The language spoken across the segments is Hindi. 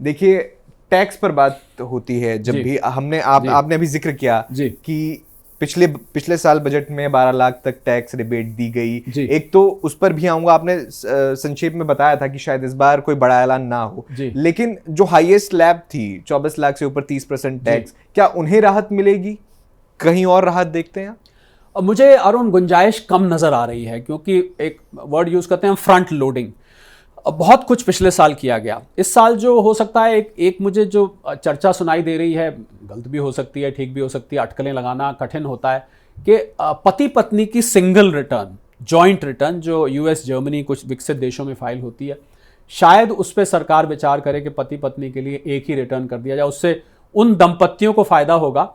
देखिए, टैक्स पर बात होती है जब भी आपने अभी जिक्र किया कि पिछले साल बजट में 12 लाख तक टैक्स रिबेट दी गई। एक तो उस पर भी आऊंगा, आपने संक्षेप में बताया था कि शायद इस बार कोई बड़ा ऐलान ना हो, लेकिन जो हाईएस्ट स्लैब थी 24 लाख से ऊपर 30% टैक्स, क्या उन्हें राहत मिलेगी? कहीं और राहत देखते हैं? मुझे अरुण गुंजाइश कम नजर आ रही है, क्योंकि एक वर्ड यूज करते हैं फ्रंट लोडिंग। बहुत कुछ पिछले साल किया गया, इस साल जो हो सकता है एक मुझे जो चर्चा सुनाई दे रही है, गलत भी हो सकती है, ठीक भी हो सकती है, अटकलें लगाना कठिन होता है, कि पति पत्नी की सिंगल रिटर्न, जॉइंट रिटर्न जो यूएस, जर्मनी, कुछ विकसित देशों में फाइल होती है, शायद उस पर सरकार विचार करे कि पति पत्नी के लिए एक ही रिटर्न कर दिया जाए। उससे उन दंपतियों को फायदा होगा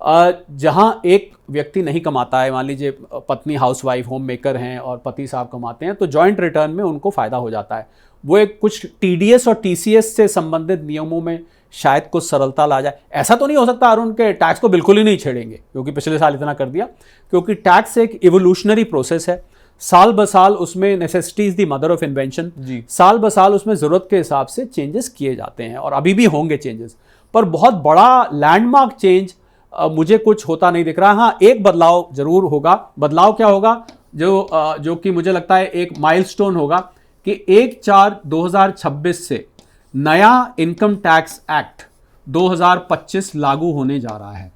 जहां एक व्यक्ति नहीं कमाता है, मान लीजिए पत्नी हाउसवाइफ होम मेकर हैं और पति साहब कमाते हैं, तो जॉइंट रिटर्न में उनको फायदा हो जाता है। वो एक कुछ टीडीएस और टीसीएस से संबंधित नियमों में शायद कुछ सरलता ला जाए। ऐसा तो नहीं हो सकता अरुण के टैक्स को बिल्कुल ही नहीं छेड़ेंगे क्योंकि पिछले साल इतना कर दिया, क्योंकि टैक्स एक इवोल्यूशनरी प्रोसेस है। साल ब साल उसमें necessity is the mother of invention, साल ब साल उसमें जरूरत के हिसाब से चेंजेस किए जाते हैं और अभी भी होंगे चेंजेस, पर बहुत बड़ा लैंडमार्क चेंज मुझे कुछ होता नहीं दिख रहा। हाँ, एक बदलाव जरूर होगा। बदलाव क्या होगा? जो कि मुझे लगता है एक माइलस्टोन होगा कि 1/4/2026 से नया इनकम टैक्स एक्ट 2025 लागू होने जा रहा है।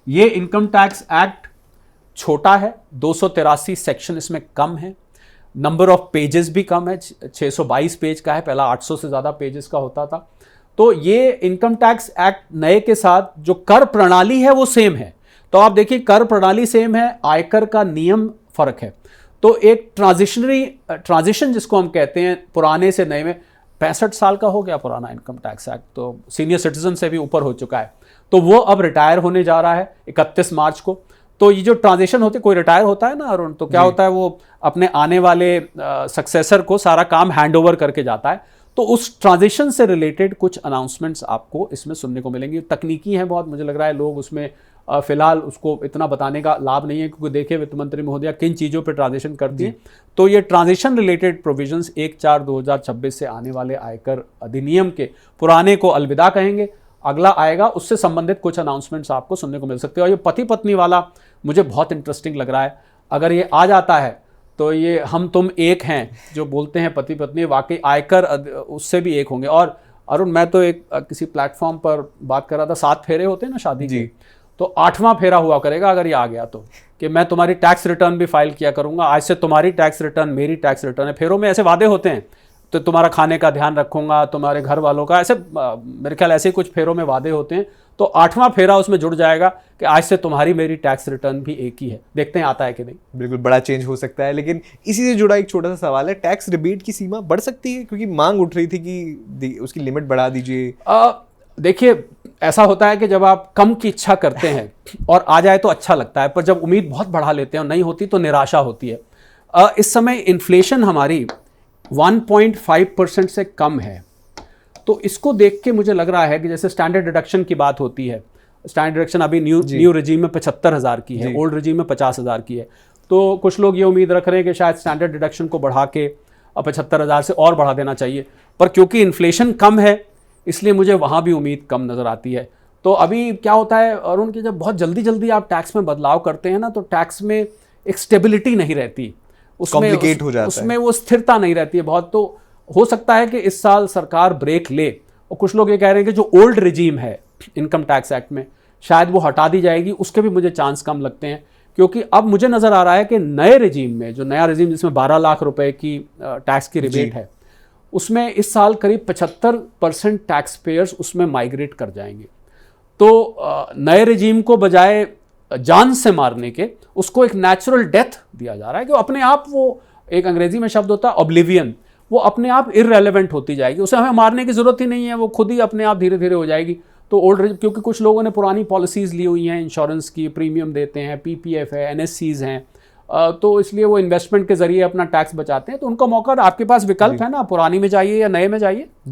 ये इनकम टैक्स एक्ट छोटा है, 283 सेक्शन इसमें कम है, नंबर ऑफ पेजेस भी कम है, 622 पेज का है, पहला 800 से ज़्यादा पेजेस का होता था। तो ये इनकम टैक्स एक्ट नए के साथ जो कर प्रणाली है वो सेम है। तो आप देखिए, कर प्रणाली सेम है, आयकर का नियम फर्क है। तो एक ट्रांजिशन जिसको हम कहते हैं पुराने से नए में, 65 साल का हो गया पुराना इनकम टैक्स एक्ट, तो सीनियर सिटीजन से भी ऊपर हो चुका है, तो वो अब रिटायर होने जा रहा है 31 मार्च को। तो ये जो ट्रांजिशन होती है, कोई रिटायर होता है ना अरुण, तो क्या होता है, वो अपने आने वाले सक्सेसर को सारा काम हैंड ओवर करके जाता है। तो उस ट्रांजिशन से रिलेटेड कुछ अनाउंसमेंट्स आपको इसमें सुनने को मिलेंगी। तकनीकी हैं बहुत, मुझे लग रहा है लोग उसमें फिलहाल उसको इतना बताने का लाभ नहीं है, क्योंकि देखिए वित्त मंत्री महोदया किन चीज़ों पर ट्रांजिशन करती है। तो ये ट्रांजिशन रिलेटेड प्रोविजंस 1/4/2026 से आने वाले आयकर अधिनियम के पुराने को अलविदा कहेंगे, अगला आएगा, उससे संबंधित कुछ अनाउंसमेंट्स आपको सुनने को मिल सकते हैं। और ये पति पत्नी वाला मुझे बहुत इंटरेस्टिंग लग रहा है। अगर ये आ जाता है तो ये हम तुम एक हैं जो बोलते हैं पति पत्नी, वाकई आयकर उससे भी एक होंगे। और अरुण, मैं तो एक किसी प्लेटफॉर्म पर बात कर रहा था, 7 फेरे होते हैं ना शादी के, तो 8वां फेरा हुआ करेगा अगर ये आ गया तो, कि मैं तुम्हारी टैक्स रिटर्न भी फाइल किया करूंगा, आज से तुम्हारी टैक्स रिटर्न मेरी टैक्स रिटर्न है। फेरों में ऐसे वादे होते हैं, तो तुम्हारा खाने का ध्यान रखूंगा, तुम्हारे घर वालों का, ऐसे मेरे ख्याल ऐसे कुछ फेरों में वादे होते हैं। तो 8वां फेरा उसमें जुड़ जाएगा कि आज से तुम्हारी मेरी टैक्स रिटर्न भी एक ही है। देखते हैं आता है कि नहीं। बिल्कुल बड़ा चेंज हो सकता है, लेकिन इसी से जुड़ा एक छोटा सा सवाल है, टैक्स रिबेट की सीमा बढ़ सकती है? क्योंकि मांग उठ रही थी कि उसकी लिमिट बढ़ा दीजिए। देखिए, ऐसा होता है कि जब आप कम की इच्छा करते हैं और आ जाए तो अच्छा लगता है, पर जब उम्मीद बहुत बढ़ा लेते हैं और नहीं होती तो निराशा होती है। इस समय इन्फ्लेशन हमारी 1.5% से कम है, तो इसको देख के मुझे लग रहा है कि जैसे स्टैंडर्ड डिडक्शन की बात होती है, स्टैंडर्ड डिडक्शन अभी न्यू रेजीम में 75,000 की है, ओल्ड रेजीम में 50,000 की है। तो कुछ लोग ये उम्मीद रख रहे हैं कि शायद स्टैंडर्ड डिडक्शन को बढ़ा के 75,000 से और बढ़ा देना चाहिए, पर क्योंकि इन्फ्लेशन कम है इसलिए मुझे वहाँ भी उम्मीद कम नज़र आती है। तो अभी क्या होता है अरुण, कि जब बहुत जल्दी जल्दी आप टैक्स में बदलाव करते हैं ना, तो टैक्स में एक स्टेबिलिटी नहीं रहती, कॉम्प्लिकेट हो जाता है, उसमें वो स्थिरता नहीं रहती है बहुत। तो हो सकता है कि इस साल सरकार ब्रेक ले, और कुछ लोग ये कह रहे हैं कि जो ओल्ड रिजीम है इनकम टैक्स एक्ट में शायद वो हटा दी जाएगी, उसके भी मुझे चांस कम लगते हैं। क्योंकि अब मुझे नज़र आ रहा है कि नए रिजीम में, जो नया रिजीम जिसमें 12 लाख रुपए की टैक्स की रिबेट है, उसमें इस साल करीब 75% टैक्स पेयर्स उसमें माइग्रेट कर जाएंगे। तो नए रिजीम को बजाय जान से मारने के उसको एक नेचुरल डेथ दिया जा रहा है कि अपने आप वो, एक अंग्रेजी में शब्द होता है ऑब्लिवियन, वो अपने आप इररेलेवेंट होती जाएगी, उसे हमें मारने की जरूरत ही नहीं है, वो खुद ही अपने आप धीरे धीरे हो जाएगी। तो ओल्ड, क्योंकि कुछ लोगों ने पुरानी पॉलिसीज़ ली हुई हैं, इंश्योरेंस की प्रीमियम देते हैं, पीपीएफ है, एनएससीज हैं, तो इसलिए वो इन्वेस्टमेंट के जरिए अपना टैक्स बचाते हैं। तो उनका मौका, आपके पास विकल्प है ना, पुरानी में जाइए या नए में जाइए।